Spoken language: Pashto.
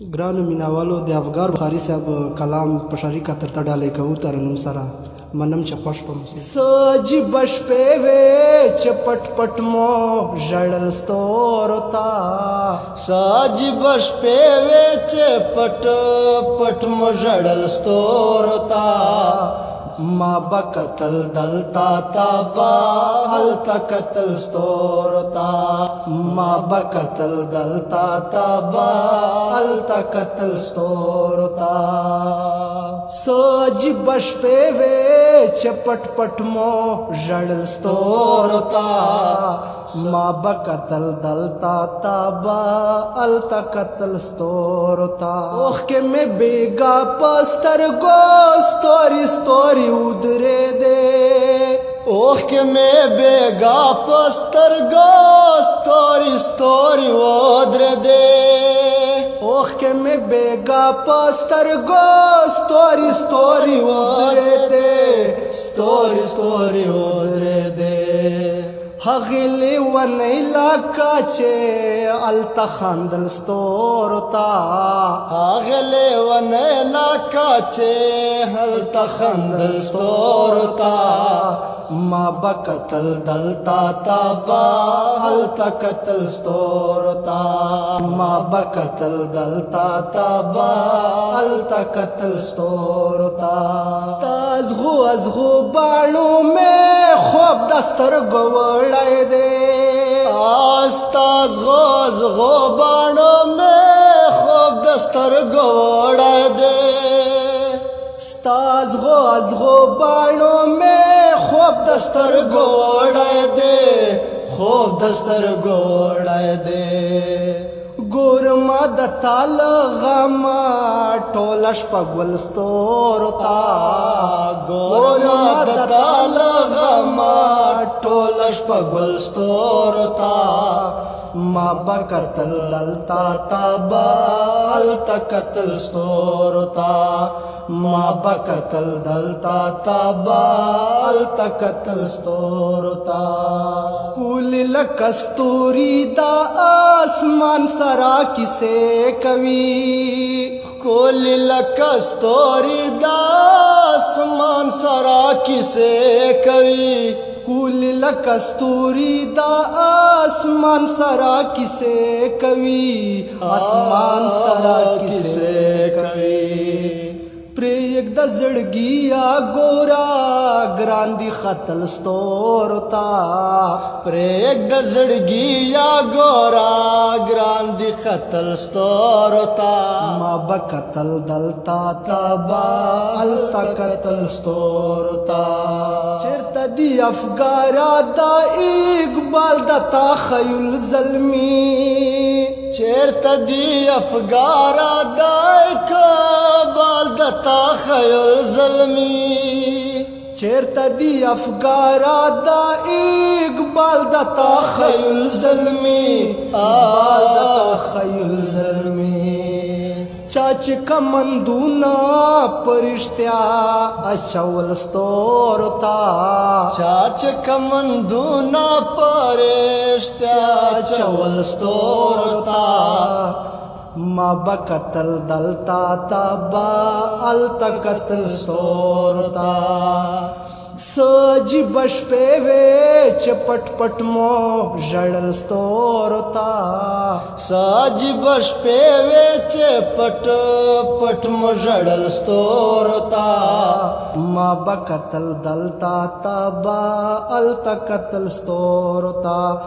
ګرانو میناوالو د افګار بخاري صاحب کلام په شریکه ترته ډالۍ کوو ترنم سره منم چې خوښ په موسیقي سجی بش پېوې چې پټ پټ مو ژړل ستورو ته سجی بش پېوې چې پټ پټ مو ژړل ستورو ته ما بکتل دلتا تابا هلتا قتل ستورتا ما بکتل دلتا تابا هلتا قتل ستورتا سجی بش پېوې چې پټ پټ مو ژړل ستورتا ما بکتل دلتا تابا هلتا قتل ستورتا اوخ کې مې بیګا پستر گو ستوري ستوري उदरे दे ओख के में बेगा पस्तर गो स्टोरी स्टोरी उदरे दे ओख के में बेगा पस्तर गो स्टोरी स्टोरी उदरे दे स्टोरी स्टोरी उदरे दे हगली वनैला काचे अलता खांदल स्तोरता हगले वनैला काचे अलता खांदल स्तोरता मा बकतल दलता ताबा अलता कतल स्तोरता मा बकतल दलता ताबा अलता कतल स्तोरता स्ताज गो बाणों में خوب دستر گوڑای دے آستاز غوز غوبانو میں خوب دستر گوڑای دے ستاز غوز غوبانو میں خوب دستر گوڑای دے خوب دستر گوڑای دے گورما د تال غما ټولش پګول ستورتا گورما د تال غما ټولش پګول ستورتا ما بکتل دلتا تابا التا قتل ستورتا ما بکتل دلتا تابا التا قتل ستورتا کول لکستوری دا آسمان سرا کسے کوي کول لکستوری دا آسمان سرا کسے کوي کول لکستوری دا آسمان سرا کسے کوي آسمان سرا کسے کوي پریک د زړګیا ګورا ګران دی خطل ستورتا پریک د زړګیا ګورا ګران دی خطل ستورتا ما بکتل دلتا تابا التا قتل ستورتا چرته دی افګارا دا اقبال دتا خیل زلمی چرته دی افګارا دا اقبال دتا خیل زلمی چرته دی افګارا دا اقبال دتا خیل زلمی اقبال دتا خیل زلمی چاچ کمندونا پرشتیا اچول ستورتا چاچ کمندونا پرشتیا اچول ستورتا ما بکتل دلتا تابا التا قتل ستورتا سجی بش پېوې چې پټ پټ مو ژړل ستورتا سجی بش پېوې چې پټ پټ مو ژړل ستورتا ما بکتل دلتا تابا التا قتل ستورتا